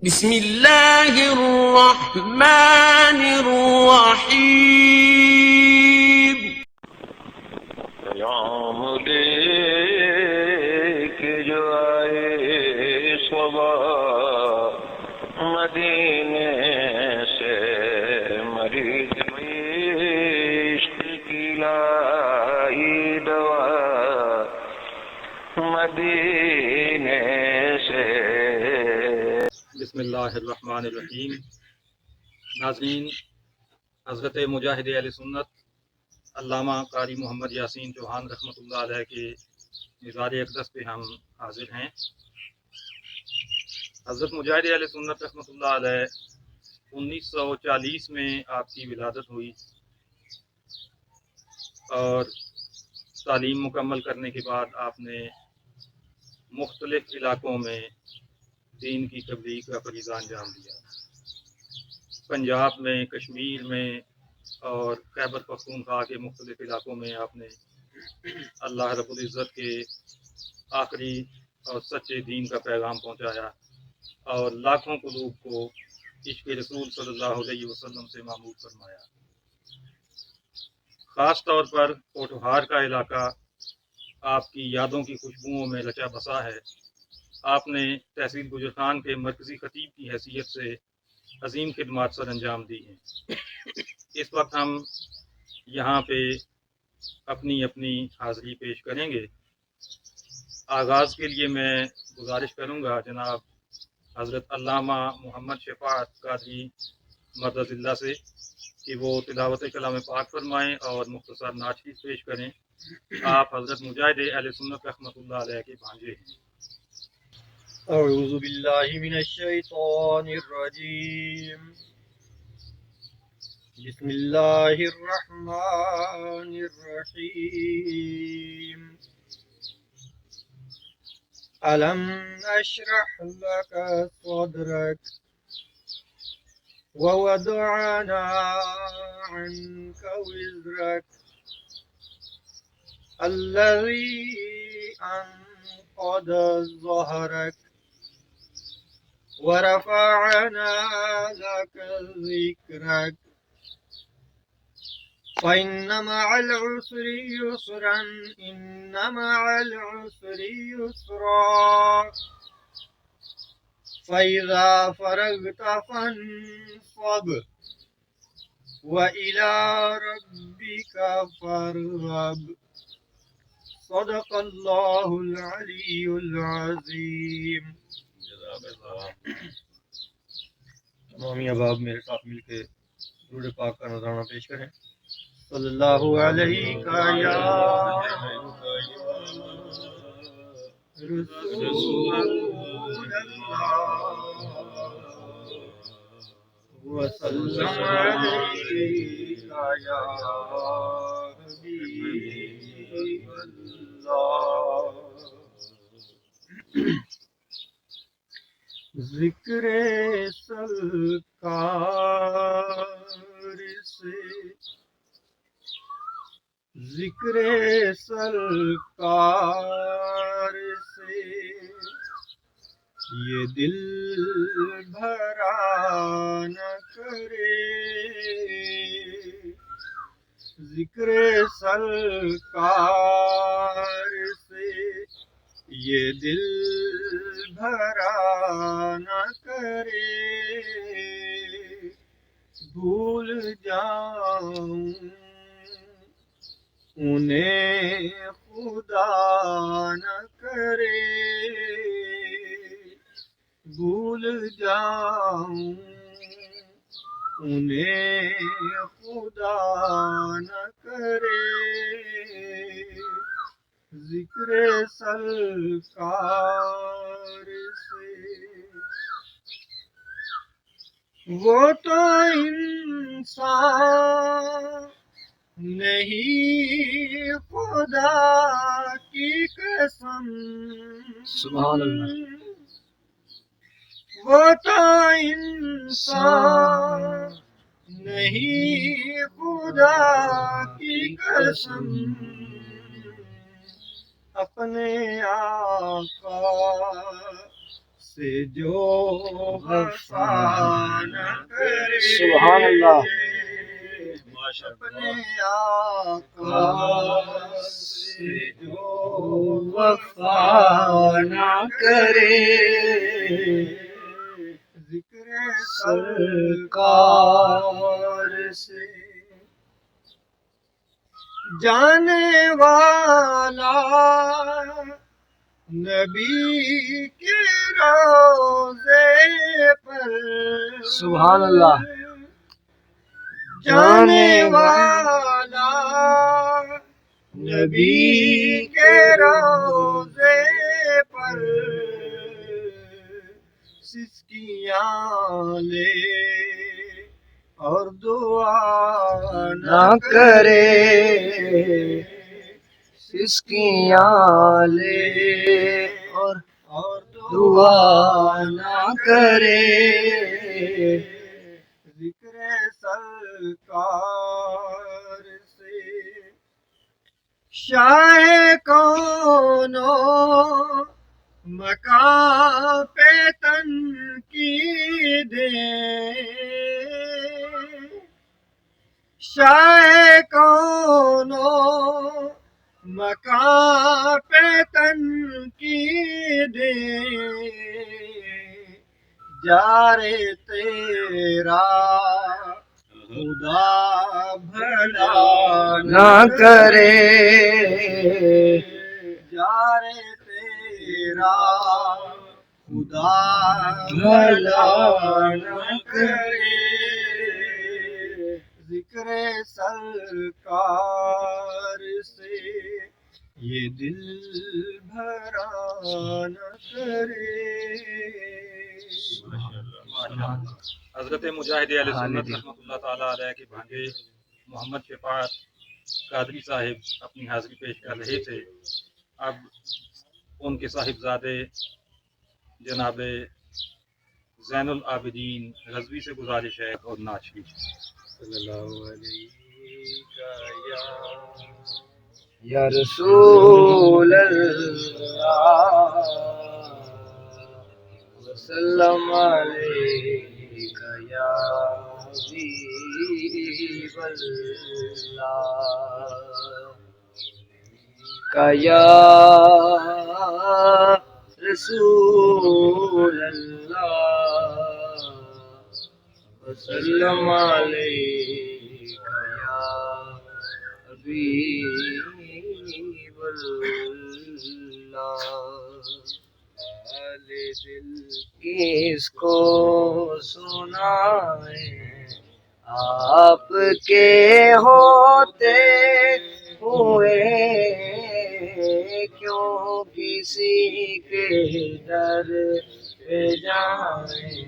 بسم اللہ الرحمن الرحیم. پیام لے کے جو آئے صبح مدینے سے، مریض عشق کی لائی دوا مدینے سے. بسم اللہ الرحمن الرحیم. ناظرین، حضرت مجاہد اہل سنت علامہ قاری محمد یاسین چوہان رحمۃ اللہ علیہ کے مزار اقدس پہ ہم حاضر ہیں. حضرت مجاہد اہل سنت رحمۃ اللہ علیہ 1940 میں آپ کی ولادت ہوئی اور تعلیم مکمل کرنے کے بعد آپ نے مختلف علاقوں میں دین کی تبلیغ کا فریضہ انجام دیا. پنجاب میں، کشمیر میں اور خیبر پختونخوا کے مختلف علاقوں میں آپ نے اللہ رب العزت کے آخری اور سچے دین کا پیغام پہنچایا اور لاکھوں قلوب کو عشق رسول صلی اللہ علیہ وسلم سے معمور فرمایا. خاص طور پر پوٹھوہار کا علاقہ آپ کی یادوں کی خوشبوؤں میں رچا بسا ہے. آپ نے تحصیل گوجرخان کے مرکزی خطیب کی حیثیت سے عظیم خدمات سر انجام دی ہیں. اس وقت ہم یہاں پہ اپنی حاضری پیش کریں گے. آغاز کے لیے میں گزارش کروں گا جناب حضرت علامہ محمد شفاعت قادری مرکز اللہ سے کہ وہ تلاوت کلام پاک فرمائیں اور مختصر نعت شریف پیش کریں. آپ حضرت مجاہد اہل سنت رحمۃ اللہ علیہ کے بھانجے ہیں. اعوذ باللہ من الشیطان الرجیم. بسم اللہ الرحمن الرحیم. الم نشرح لك صدرك ووضعنا عنك وزرك الذي أنقض ظهرك ورفعنا لك ذكرك فإن مع العسر يسرا إن مع العسر يسرا فإذا فرغت فانصب وإلى ربك فارغب. صدق اللہ العلی العظیم. تمام احباب میرے ساتھ مل کے درود پاک کا نذرانہ پیش کریں. صلی اللہ علیہ یا رسول اللہ وسلم علیہ یا حبیب اللہ. ذکر سرکار سے، ذکر سرکار سے یہ دل بھرا نہ کرے. ذکر سرکار سے یہ دل بھرا نہ کرے. بھول جاؤں انہیں خدا نہ کرے. بھول جاؤں انہیں خدا نہ کرے. ذکر سرکار سے وہ تو انسان نہیں خدا کی قسم. سبحان اللہ. وہ تو انسان نہیں خدا کی قسم. اپنے آقا سے جو وفا نہ کرے، سبحان اللہ، اپنے آقا سے جو وفا نہ کرے، ذکر سرکار سے جانے والا نبی کے روزے پر، سبحان اللہ، جانے والا نبی کے روزے پر سسکیاں لے اور دعا نہ کرے، سسکیاں لے اور دعا نہ کرے، ذکر سرکار سے شاہ کونو مکان پہ تنقیدیں، شاہ کونو مکان پہ تنقیدیں، جارے تیرا خدا بھلا نہ کرے، جارے تیرا خدا بھلا نہ کرے، ذکر سرکار سے یہ دل بھرا نہ کرے۔ حضرت مجاہد علیہ سنت رحمۃ اللہ تعالیٰ علیہ کے بھانجے محمد کے پاس قادری صاحب اپنی حاضری پیش کر رہے تھے۔ اب ان کے صاحبزادے جناب زین العابدین رضوی سے گزارش ہے اور نعت شریف صلی اللہ علیہ یا رسول اللہ وسلم علیک یا حبیب اللہ کا یا رسول اللہ وسلم علیک یا حبیب اللہ۔ حال دل کس کو سنائیں آپ کے ہوتے ہوئے، کیوں کسی کے در پہ جائیں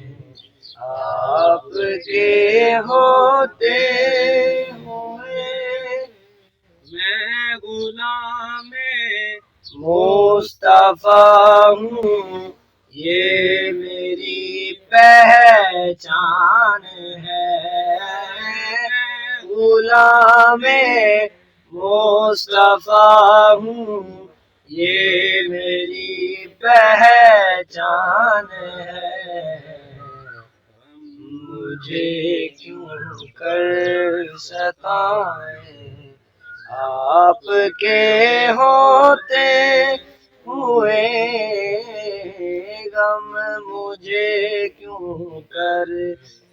آپ کے ہوتے ہوئے۔ میں غلام مصطفیٰ ہوں یہ میری پہچان ہے، غلام مصطفیٰ ہوں یہ میری پہچان ہے، مجھے کیوں کر ستائیں آپ کے ہوتے ہوئے، غم مجھے کیوں کر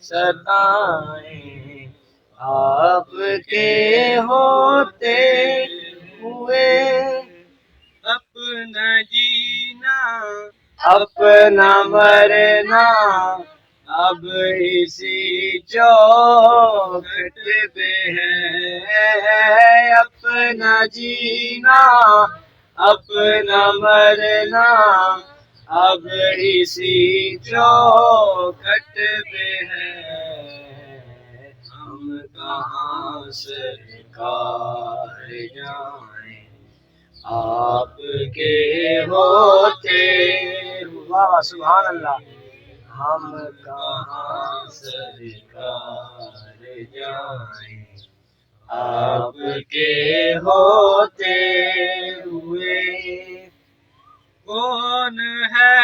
ستائیں آپ کے ہوتے ہوئے۔ اپنا جینا اپنا مرنا اب اسی چوکھٹ پہ ہے، اپنا جینا اپنا مرنا اب اسی چوکھٹ پہ ہے، ہم کہاں سرکار جائیں آپ کے ہوتے، واہ سبحان اللہ، ہم کہاں سرکار جائیں آپ کے ہوتے ہوئے۔ کون ہے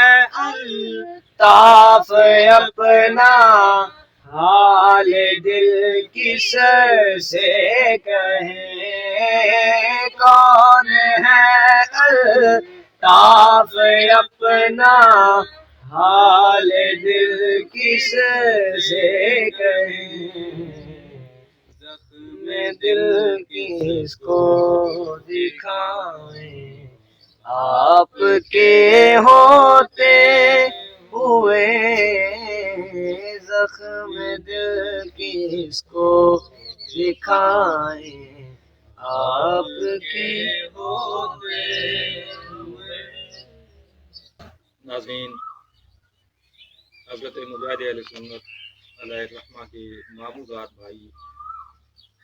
الطاف اپنا حال دل کس سے کہیں، کون ہے الطاف اپنا حال دل کس سے کہیں، زخم دل کس کو دکھائیں، آپ کے ہوتے ہوئے زخم دل کس کو دکھائیں، آپ کے ہوتے ہوئے۔ ناظرین، حضرت مجاہد علیہ سنت علیہ رحمہ کے معبودات بھائی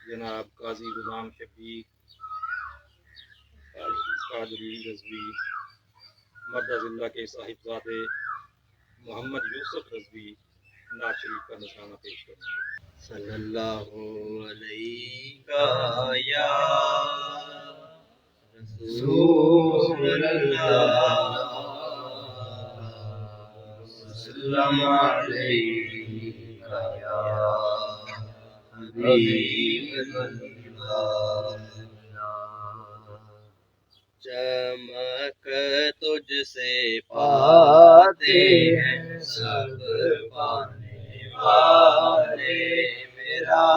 جناب قاضی غلام شفیق قادری رضوی مرکز اللہ کے صاحبزادے محمد یوسف رضوی نعت شریف کا نذرانہ پیش کریں گے۔ صلی اللہ علیہ یا رسول اللہ، وسلم علیہ یا حبیب اللہ۔ چمک تجھ سے پاتے ہیں سب پانے والے، میرا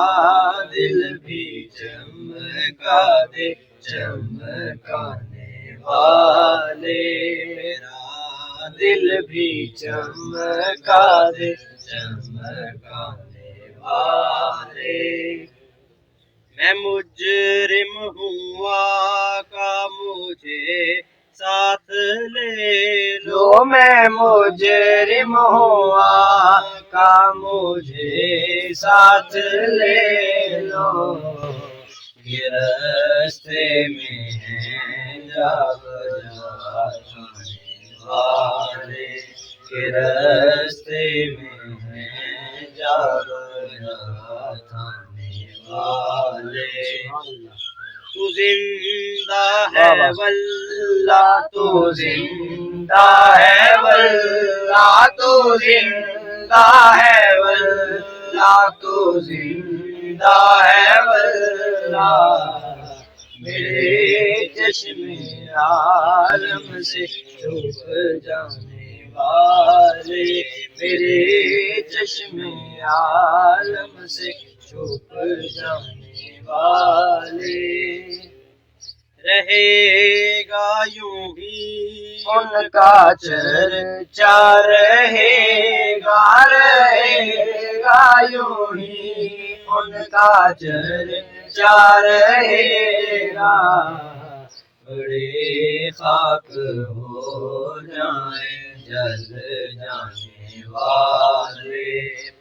دل بھی چمکا دے چمکانے والے، میرا دل بھی چمکا دے چمکانے والے۔ میں مجرم ہوں آقا مجھے ساتھ لے لو، میں مجرم ہوں آقا مجھے ساتھ لے لو، یہ راستے میں ہیں جا بجا کھانے والے، یہ راستے میں ہیں جا بجا کھانے والے۔ تو زندہ ہے واللہ، تو زندہ ہے واللہ، تو زندہ ہے واللہ، تو زندہ ہے واللہ، میرے چشم عالم سے چھپ جانے والے، میرے چشم عالم سے چھپ جانے والے۔ رہے گا یوں ہی ان کا چرچا، رہے گا یوں ہی ان کا چرچا، رہے گا بڑے خاک ہو جائیں جل جانے والے،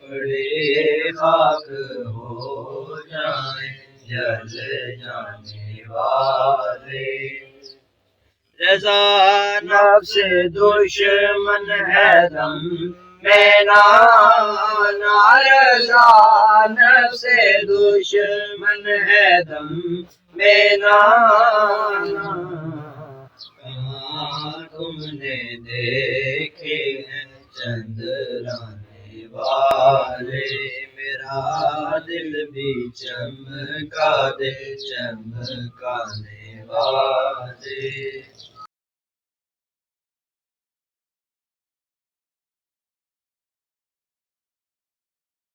بڑے خاک ہو جائیں جل جانے والے۔ رضا نفس دشمن ہے دم میں نانا، رضا نفس دشمن ہے دم میں نانا، کہاں تم نے دیکھے ہیں چندرانے والے، میرا دل بھی چمکا دے چمکانے والے۔